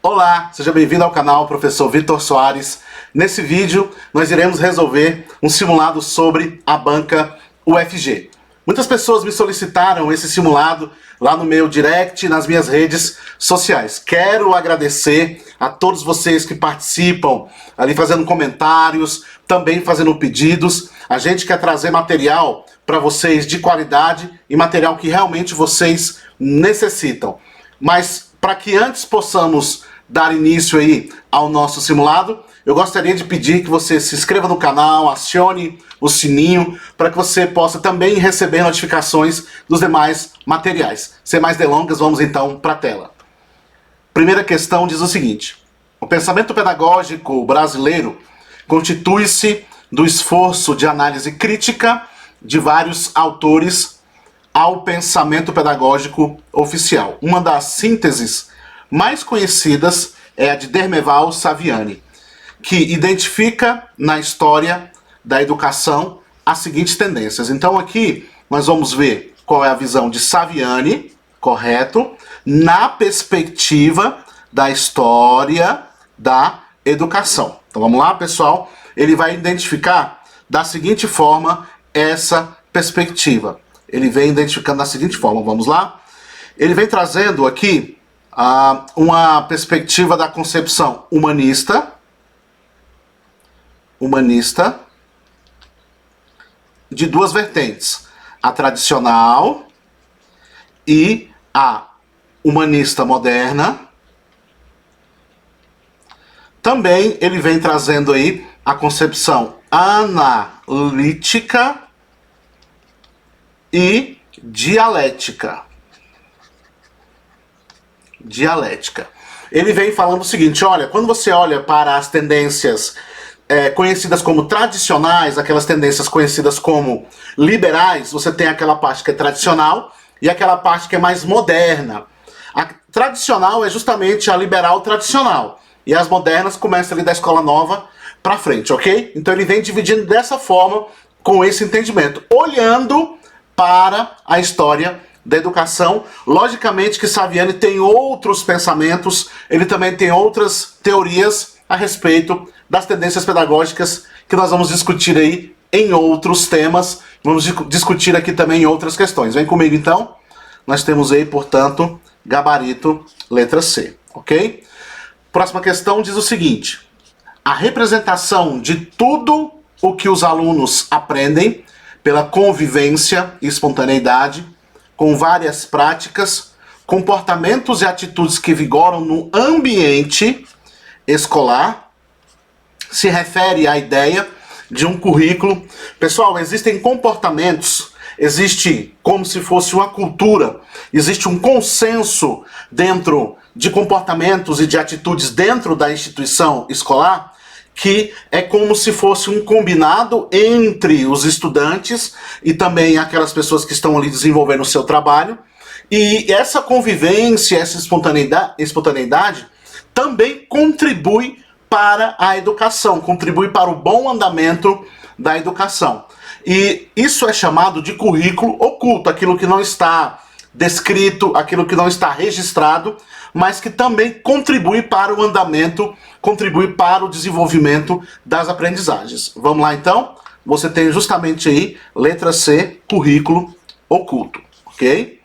Olá, seja bem-vindo ao canal Professor Vitor Soares. Nesse vídeo nós iremos resolver um simulado sobre a banca UFG. Muitas pessoas me solicitaram esse simulado lá no meu direct, nas minhas redes sociais. Quero agradecer a todos vocês que participam ali fazendo comentários, também fazendo pedidos. A gente quer trazer material para vocês de qualidade e material que realmente vocês necessitam. Mas para que antes possamos dar início aí ao nosso simulado, eu gostaria de pedir que você se inscreva no canal, acione o sininho, para que você possa também receber notificações dos demais materiais. Sem mais delongas, vamos então para a tela. Primeira questão diz o seguinte: o pensamento pedagógico brasileiro constitui-se do esforço de análise crítica de vários autores ao pensamento pedagógico oficial. Uma das sínteses mais conhecidas é a de Dermeval Saviani, que identifica na história da educação as seguintes tendências. Então aqui nós vamos ver qual é a visão de Saviani, correto, na perspectiva da história da educação. Então vamos lá, pessoal. Ele vai identificar da seguinte forma essa perspectiva. Ele vem identificando da seguinte forma, vamos lá? Ele vem trazendo aqui uma perspectiva da concepção humanista de duas vertentes, a tradicional e a humanista moderna. Também ele vem trazendo aí a concepção analítica e dialética. Ele vem falando o seguinte: olha, quando você olha para as tendências conhecidas como tradicionais, aquelas tendências conhecidas como liberais, você tem aquela parte que é tradicional e aquela parte que é mais moderna. A tradicional é justamente a liberal tradicional, e as modernas começam ali da escola nova para frente, ok? Então ele vem dividindo dessa forma, com esse entendimento, olhando para a história da educação. Logicamente que Saviani tem outros pensamentos, ele também tem outras teorias a respeito das tendências pedagógicas que nós vamos discutir aí em outros temas, vamos discutir aqui também em outras questões. Vem comigo então. Nós temos aí, portanto, gabarito letra C, ok? Próxima questão diz o seguinte: a representação de tudo o que os alunos aprendem pela convivência e espontaneidade com várias práticas, comportamentos e atitudes que vigoram no ambiente escolar se refere à ideia de um currículo. Pessoal, existem comportamentos, existe como se fosse uma cultura, existe um consenso dentro de comportamentos e de atitudes dentro da instituição escolar, que é como se fosse um combinado entre os estudantes e também aquelas pessoas que estão ali desenvolvendo o seu trabalho. E essa convivência, essa espontaneidade também contribui para a educação, contribui para o bom andamento da educação. E isso é chamado de currículo oculto, aquilo que não está descrito, aquilo que não está registrado, mas que também contribui para o andamento, contribui para o desenvolvimento das aprendizagens. Vamos lá então? Você tem justamente aí, letra C, currículo oculto, ok?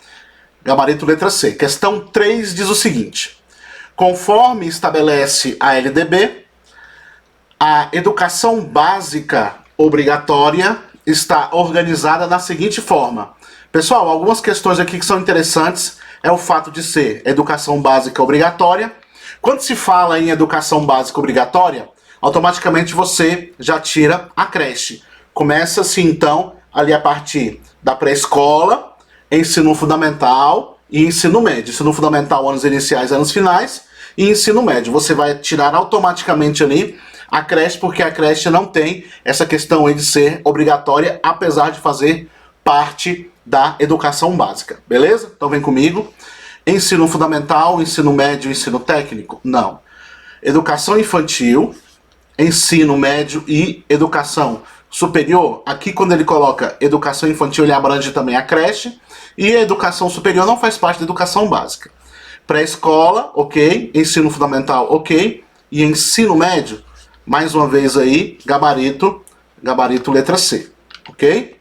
Gabarito letra C. Questão 3 diz o seguinte: conforme estabelece a LDB, a educação básica obrigatória está organizada da seguinte forma. Pessoal, algumas questões aqui que são interessantes é o fato de ser educação básica obrigatória. Quando se fala em educação básica obrigatória, automaticamente você já tira a creche. Começa-se então ali a partir da pré-escola, ensino fundamental e ensino médio. Ensino fundamental, anos iniciais, anos finais, e ensino médio. Você vai tirar automaticamente ali a creche, porque a creche não tem essa questão aí de ser obrigatória, apesar de fazer parte da educação básica, beleza? Então vem comigo. Ensino fundamental, ensino médio, ensino técnico? Não. Educação infantil, ensino médio e educação superior. Aqui quando ele coloca educação infantil, ele abrange também a creche, e a educação superior não faz parte da educação básica. Pré-escola, ok. Ensino fundamental, ok. E ensino médio, mais uma vez aí, gabarito letra C, ok?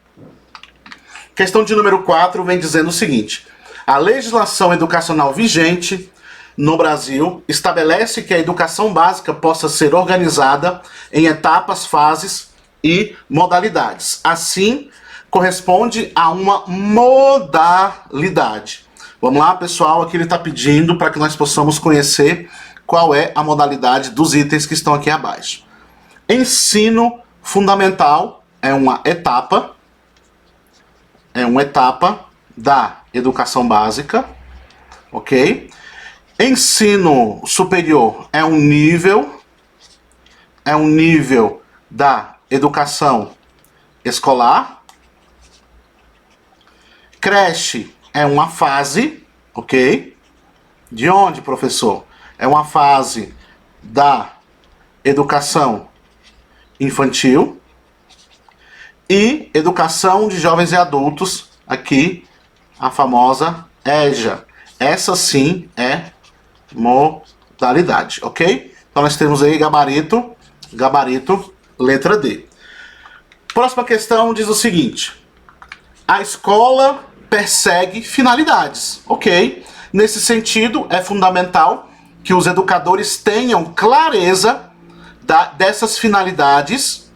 Questão de número 4 vem dizendo o seguinte: a legislação educacional vigente no Brasil estabelece que a educação básica possa ser organizada em etapas, fases e modalidades. Assim, corresponde a uma modalidade. Vamos lá, pessoal, aqui ele está pedindo para que nós possamos conhecer qual é a modalidade dos itens que estão aqui abaixo. Ensino fundamental é uma etapa da educação básica, ok? Ensino superior é um nível da educação escolar. Creche é uma fase, ok? De onde, professor? É uma fase da educação infantil. E educação de jovens e adultos, aqui a famosa EJA. Essa sim é modalidade, ok? Então nós temos aí gabarito, letra D. Próxima questão diz o seguinte: a escola persegue finalidades, ok? Nesse sentido, é fundamental que os educadores tenham clareza dessas finalidades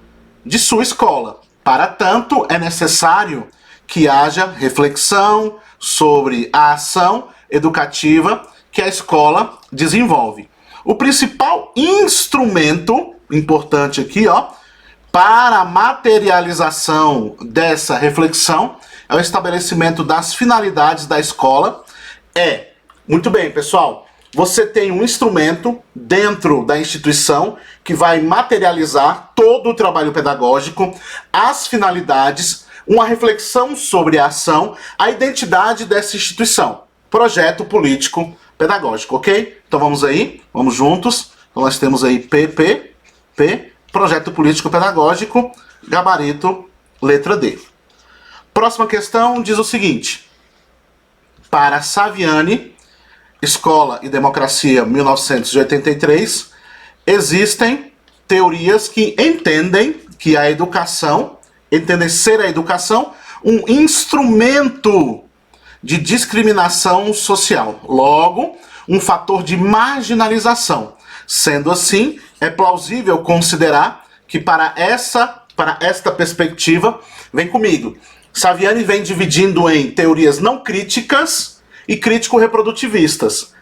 de sua escola. Para tanto, é necessário que haja reflexão sobre a ação educativa que a escola desenvolve. O principal instrumento, importante aqui, ó, para a materialização dessa reflexão é o estabelecimento das finalidades da escola. Muito bem, pessoal, você tem um instrumento dentro da instituição que vai materializar todo o trabalho pedagógico, as finalidades, uma reflexão sobre a ação, a identidade dessa instituição. Projeto político pedagógico, ok? Então vamos aí, vamos juntos. Então nós temos aí P, projeto político pedagógico, gabarito, letra D. Próxima questão diz o seguinte: para Saviani, Escola e Democracia, 1983, existem teorias que entendem que a educação, entendem ser a educação um instrumento de discriminação social, logo, um fator de marginalização. Sendo assim, é plausível considerar que para esta perspectiva, vem comigo, Saviani vem dividindo em teorias não críticas e crítico-reprodutivistas.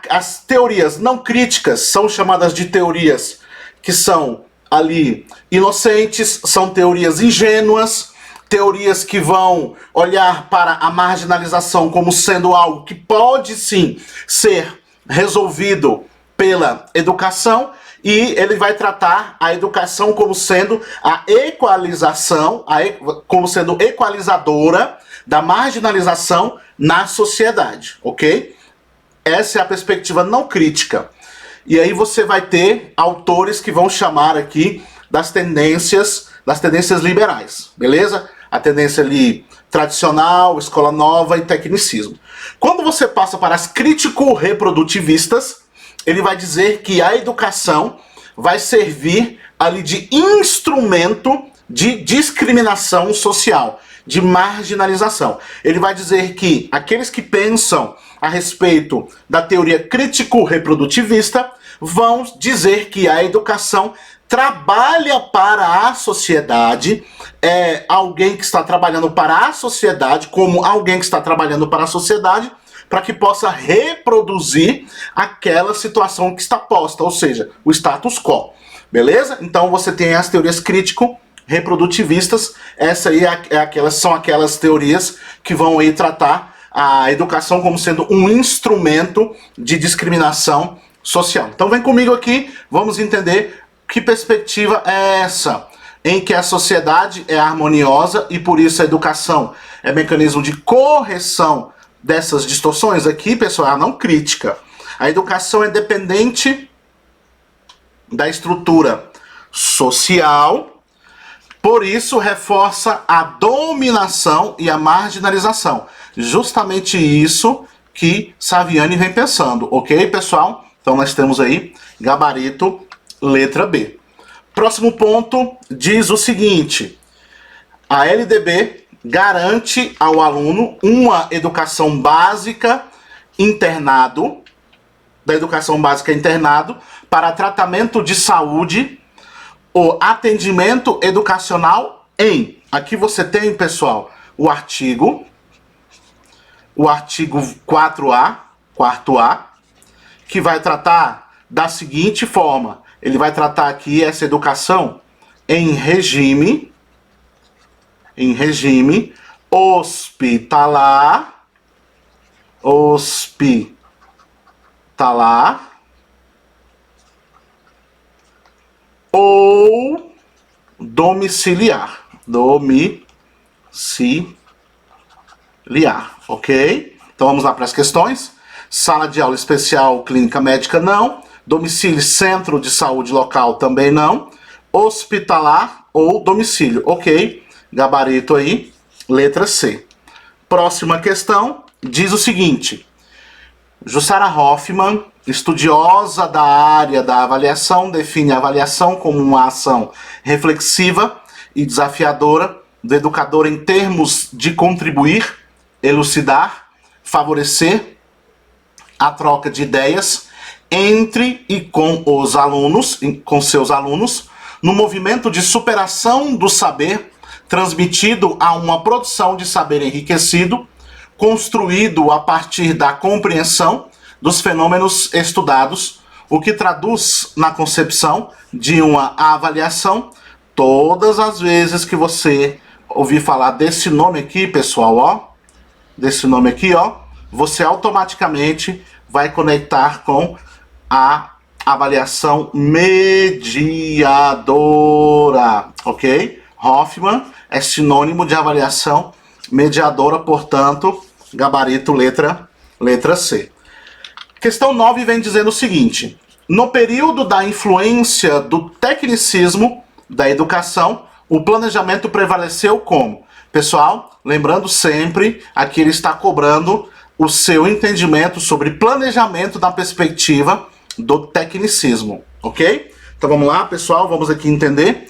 As teorias não críticas são chamadas de teorias que são ali inocentes, são teorias ingênuas, teorias que vão olhar para a marginalização como sendo algo que pode sim ser resolvido pela educação, e ele vai tratar a educação como sendo a equalização, como sendo equalizadora da marginalização na sociedade, ok? Essa é a perspectiva não crítica. E aí você vai ter autores que vão chamar aqui das tendências liberais, beleza? A tendência ali tradicional, escola nova e tecnicismo. Quando você passa para as crítico-reprodutivistas, ele vai dizer que a educação vai servir ali de instrumento de discriminação social, de marginalização. Ele vai dizer que aqueles que pensam a respeito da teoria crítico-reprodutivista vão dizer que a educação trabalha para a sociedade, é alguém que está trabalhando para a sociedade, como alguém que está trabalhando para a sociedade, para que possa reproduzir aquela situação que está posta, ou seja, o status quo. Beleza? Então você tem as teorias crítico-reprodutivistas. Essa aí são aquelas teorias que vão aí tratar a educação como sendo um instrumento de discriminação social. Então vem comigo aqui, vamos entender que perspectiva é essa, em que a sociedade é harmoniosa e por isso a educação é mecanismo de correção dessas distorções. Aqui, pessoal, é a não crítica. A educação é dependente da estrutura social, por isso reforça a dominação e a marginalização. Justamente isso que Saviani vem pensando, ok, pessoal? Então nós temos aí gabarito letra B. Próximo ponto diz o seguinte: a LDB garante ao aluno uma educação básica internado, para tratamento de saúde ou atendimento educacional em. Aqui você tem, pessoal, o artigo 4A, quarto A, que vai tratar da seguinte forma. Ele vai tratar aqui essa educação em regime hospitalar ou domiciliar, ok? Então vamos lá para as questões. Sala de aula especial, clínica médica, não. Domicílio, centro de saúde local, também não. Hospitalar ou domicílio, ok? Gabarito aí, letra C. Próxima questão diz o seguinte: Jussara Hoffmann, estudiosa da área da avaliação, define a avaliação como uma ação reflexiva e desafiadora do educador em termos de contribuir, elucidar, favorecer a troca de ideias entre e com os alunos, com seus alunos, no movimento de superação do saber, transmitido a uma produção de saber enriquecido, construído a partir da compreensão dos fenômenos estudados, o que traduz na concepção de uma avaliação. Todas as vezes que você ouvir falar desse nome aqui, pessoal, ó, você automaticamente vai conectar com a avaliação mediadora, ok? Hoffmann é sinônimo de avaliação mediadora, portanto, gabarito letra C. Questão 9 vem dizendo o seguinte: no período da influência do tecnicismo da educação, o planejamento prevaleceu como? Pessoal, lembrando sempre, aqui ele está cobrando o seu entendimento sobre planejamento da perspectiva do tecnicismo, ok? Então vamos lá, pessoal, vamos aqui entender.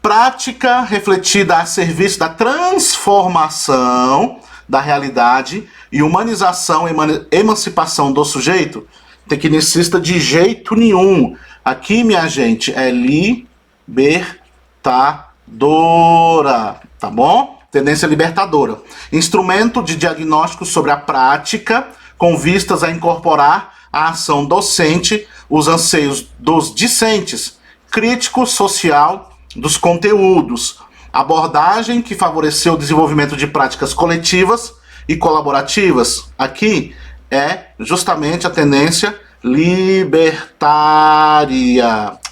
Prática refletida a serviço da transformação da realidade e humanização e emancipação do sujeito. Tecnicista de jeito nenhum. Aqui, minha gente, é libertadora, tá bom? Tendência libertadora. Instrumento de diagnóstico sobre a prática, com vistas a incorporar a ação docente, os anseios dos discentes, crítico social dos conteúdos, abordagem que favoreceu o desenvolvimento de práticas coletivas e colaborativas. Aqui é justamente a tendência libertária,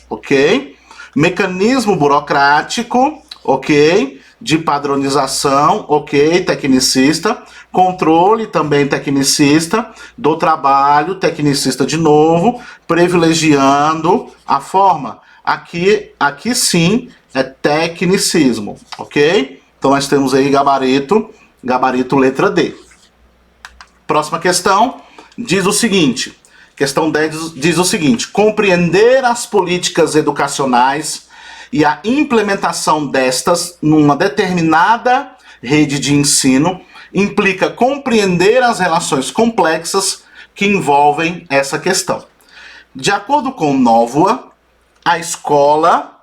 ok? Mecanismo burocrático, ok? De padronização, ok? Tecnicista. Controle, também tecnicista. Do trabalho, tecnicista de novo. Privilegiando a forma. Aqui sim é tecnicismo, ok? Então nós temos aí gabarito letra D. Próxima questão diz o seguinte, questão 10 diz o seguinte: compreender as políticas educacionais e a implementação destas numa determinada rede de ensino implica compreender as relações complexas que envolvem essa questão. De acordo com Novoa, a escola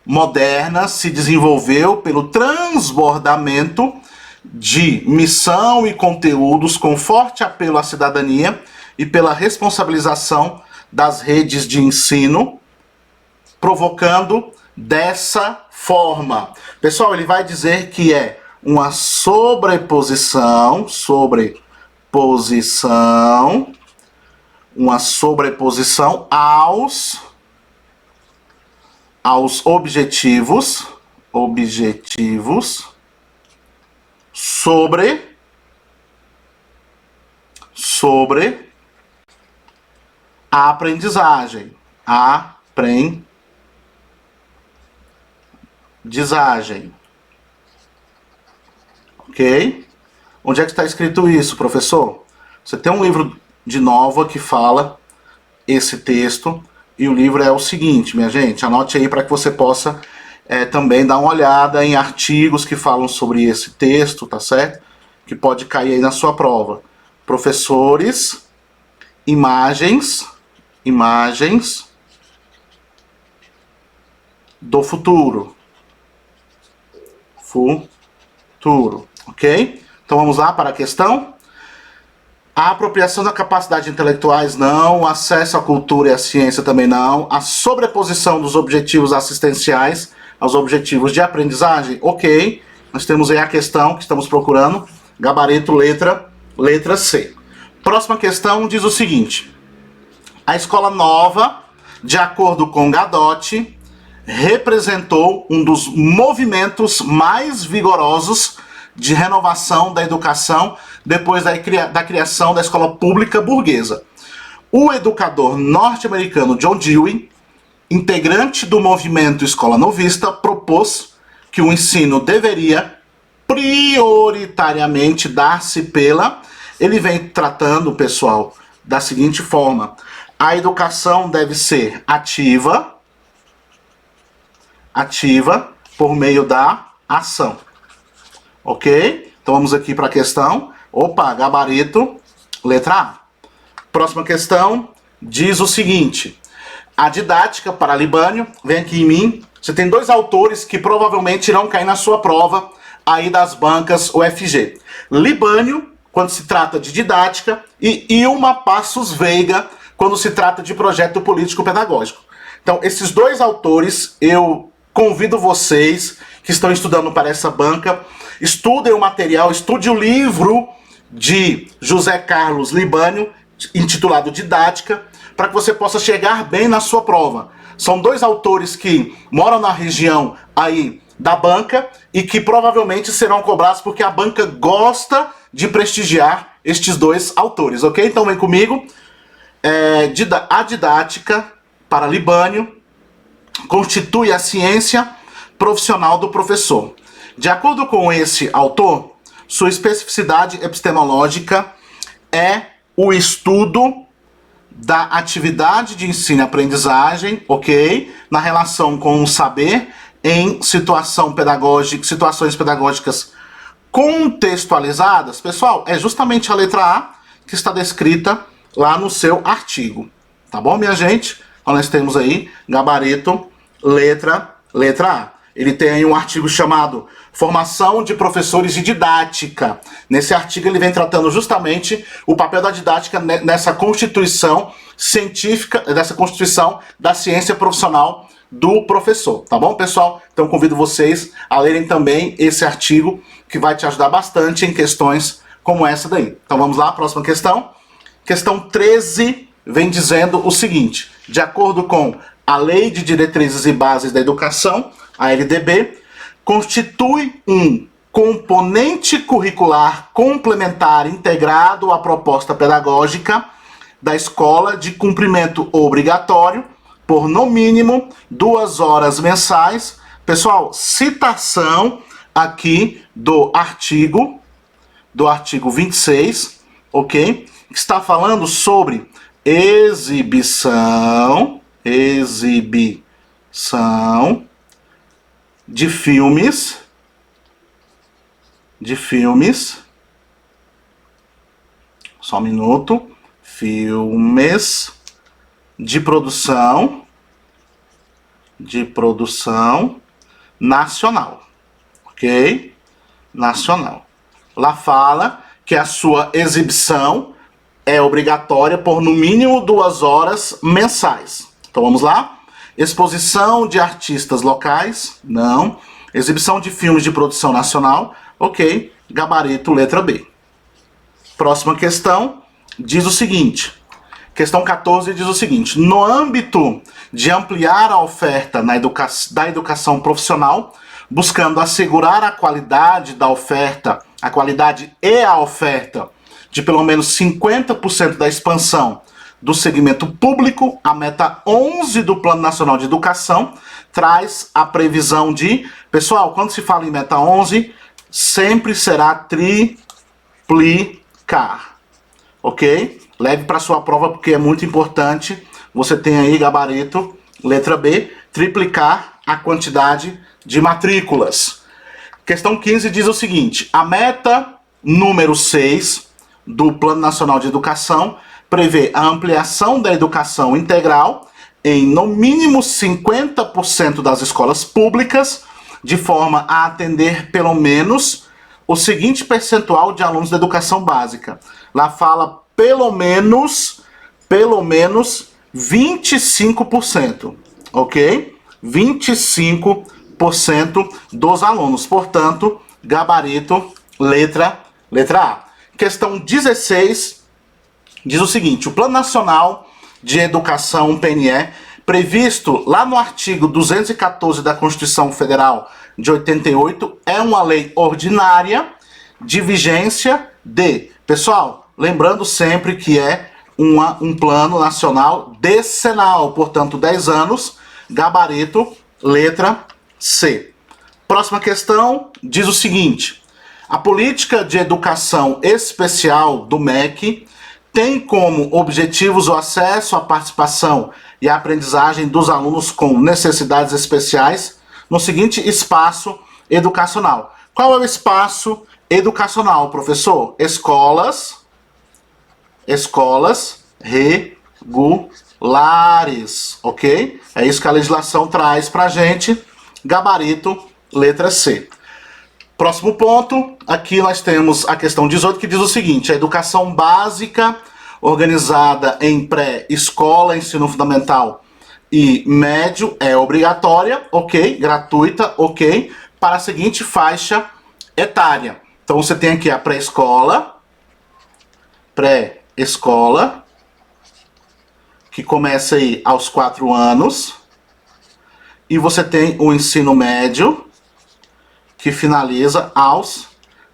moderna se desenvolveu pelo transbordamento de missão e conteúdos com forte apelo à cidadania e pela responsabilização das redes de ensino, provocando dessa forma. Pessoal, ele vai dizer que é uma sobreposição aos objetivos sobre a aprendizagem. Ok? Onde é que está escrito isso, professor? Você tem um livro de Nova que fala esse texto, e o livro é o seguinte, minha gente, anote aí para que você possa também dar uma olhada em artigos que falam sobre esse texto, tá certo? Que pode cair aí na sua prova. Professores, imagens do futuro. Futuro, ok? Então vamos lá para a questão. A apropriação da capacidade intelectuais, não. O acesso à cultura e à ciência, também não. A sobreposição dos objetivos assistenciais aos objetivos de aprendizagem, ok. Nós temos aí a questão que estamos procurando. Gabarito, letra C. Próxima questão diz o seguinte. A escola nova, de acordo com Gadotti, representou um dos movimentos mais vigorosos de renovação da educação depois da criação da escola pública burguesa. O educador norte-americano John Dewey, integrante do movimento Escola Novista, propôs que o ensino deveria prioritariamente dar-se pela... Ele vem tratando, pessoal, da seguinte forma. A educação deve ser ativa por meio da ação. Ok? Então vamos aqui para a questão. Opa, gabarito, letra A. Próxima questão diz o seguinte. A didática para Libânio, vem aqui em mim. Você tem dois autores que provavelmente irão cair na sua prova aí das bancas UFG. Libânio, quando se trata de didática, e Ilma Passos Veiga, quando se trata de projeto político-pedagógico. Então, esses dois autores, eu convido vocês que estão estudando para essa banca, estudem o material, estude o livro de José Carlos Libânio, intitulado Didática, para que você possa chegar bem na sua prova. São dois autores que moram na região aí da banca e que provavelmente serão cobrados porque a banca gosta de prestigiar estes dois autores, ok? Então vem comigo. A didática para Libânio constitui a ciência profissional do professor. De acordo com esse autor, sua especificidade epistemológica é o estudo da atividade de ensino e aprendizagem, ok? Na relação com o saber em situações pedagógicas contextualizadas. Pessoal, é justamente a letra A que está descrita lá no seu artigo. Tá bom, minha gente? Então nós temos aí, gabarito, letra A. Ele tem aí um artigo chamado Formação de Professores de Didática. Nesse artigo ele vem tratando justamente o papel da didática nessa constituição científica, dessa constituição da ciência profissional do professor. Tá bom, pessoal? Então convido vocês a lerem também esse artigo que vai te ajudar bastante em questões como essa daí. Então vamos lá, próxima questão. Questão 13 vem dizendo o seguinte. De acordo com a Lei de Diretrizes e Bases da Educação, a LDB, constitui um componente curricular complementar integrado à proposta pedagógica da escola de cumprimento obrigatório por, no mínimo, 2 horas mensais. Pessoal, citação aqui do artigo 26, ok? Que está falando sobre exibição de filmes, só um minuto, filmes de produção nacional, ok? Nacional. Lá fala que a sua exibição é obrigatória por no mínimo 2 horas mensais. Então vamos lá. Exposição de artistas locais, não. Exibição de filmes de produção nacional, ok. Gabarito, letra B. Próxima questão diz o seguinte. Questão 14 diz o seguinte. No âmbito de ampliar a oferta da educação profissional, buscando assegurar a qualidade da oferta, a qualidade e a oferta de pelo menos 50% da expansão do segmento público, a meta 11 do Plano Nacional de Educação traz a previsão de... Pessoal, quando se fala em meta 11, sempre será triplicar. ok? Leve para sua prova porque é muito importante. Você tem aí gabarito, letra B, triplicar a quantidade de matrículas. Questão 15 diz o seguinte: a meta número 6 do Plano Nacional de Educação prevê a ampliação da educação integral em no mínimo 50% das escolas públicas, de forma a atender pelo menos o seguinte percentual de alunos da educação básica. Lá fala pelo menos 25%, ok? 25% dos alunos. Portanto, gabarito, letra A. Questão 16 diz o seguinte: o Plano Nacional de Educação, PNE, previsto lá no artigo 214 da Constituição Federal de 88, é uma lei ordinária de vigência de... Pessoal, lembrando sempre que é um plano nacional decenal, portanto 10 anos, gabarito, letra C. Próxima questão diz o seguinte: a política de educação especial do MEC tem como objetivos o acesso à participação e à aprendizagem dos alunos com necessidades especiais no seguinte espaço educacional. Qual é o espaço educacional, professor? Escolas regulares, ok? É isso que a legislação traz pra gente. Gabarito, letra C. Próximo ponto, aqui nós temos a questão 18, que diz o seguinte: a educação básica organizada em pré-escola, ensino fundamental e médio é obrigatória, ok? Gratuita, ok? Para a seguinte faixa etária. Então você tem aqui a pré-escola, que começa aí aos 4 anos, e você tem o ensino médio, que finaliza aos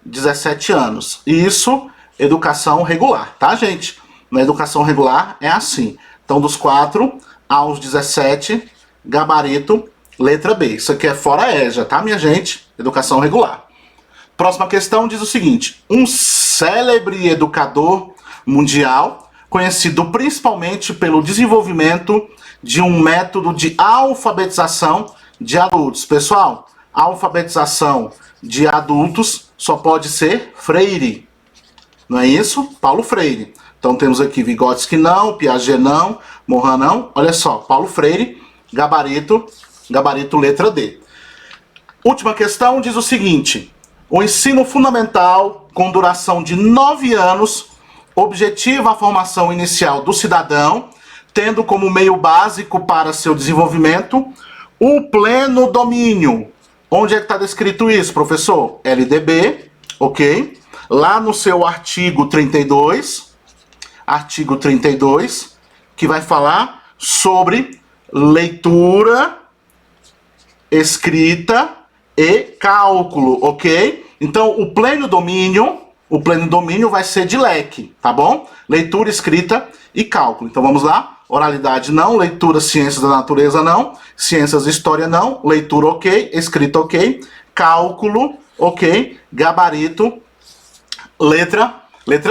17 anos. Isso, educação regular, tá, gente? Na educação regular é assim. Então, dos 4 aos 17, gabarito, letra B. Isso aqui é fora EJA, tá, minha gente? Educação regular. Próxima questão diz o seguinte: um célebre educador mundial, conhecido principalmente pelo desenvolvimento de um método de alfabetização de adultos. Pessoal, alfabetização de adultos só pode ser Freire. Não é isso? Paulo Freire. Então temos aqui Vygotsky não, Piaget não, Morin não. Olha só, Paulo Freire, gabarito letra D. Última questão diz o seguinte: o ensino fundamental, com duração de 9 anos, objetiva a formação inicial do cidadão, tendo como meio básico para seu desenvolvimento o pleno domínio. Onde é que está descrito isso, professor? LDB, ok? Lá no seu artigo 32, que vai falar sobre leitura, escrita e cálculo, ok? Então, o pleno domínio vai ser de leque, tá bom? Leitura, escrita e cálculo. Então, vamos lá. Oralidade não, leitura, ciências da natureza não, ciências, história não, leitura ok, escrita ok, cálculo ok, gabarito, letra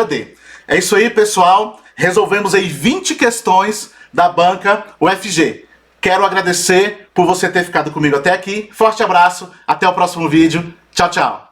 D. É isso aí, pessoal. Resolvemos aí 20 questões da banca UFG. Quero agradecer por você ter ficado comigo até aqui. Forte abraço, até o próximo vídeo. Tchau, tchau.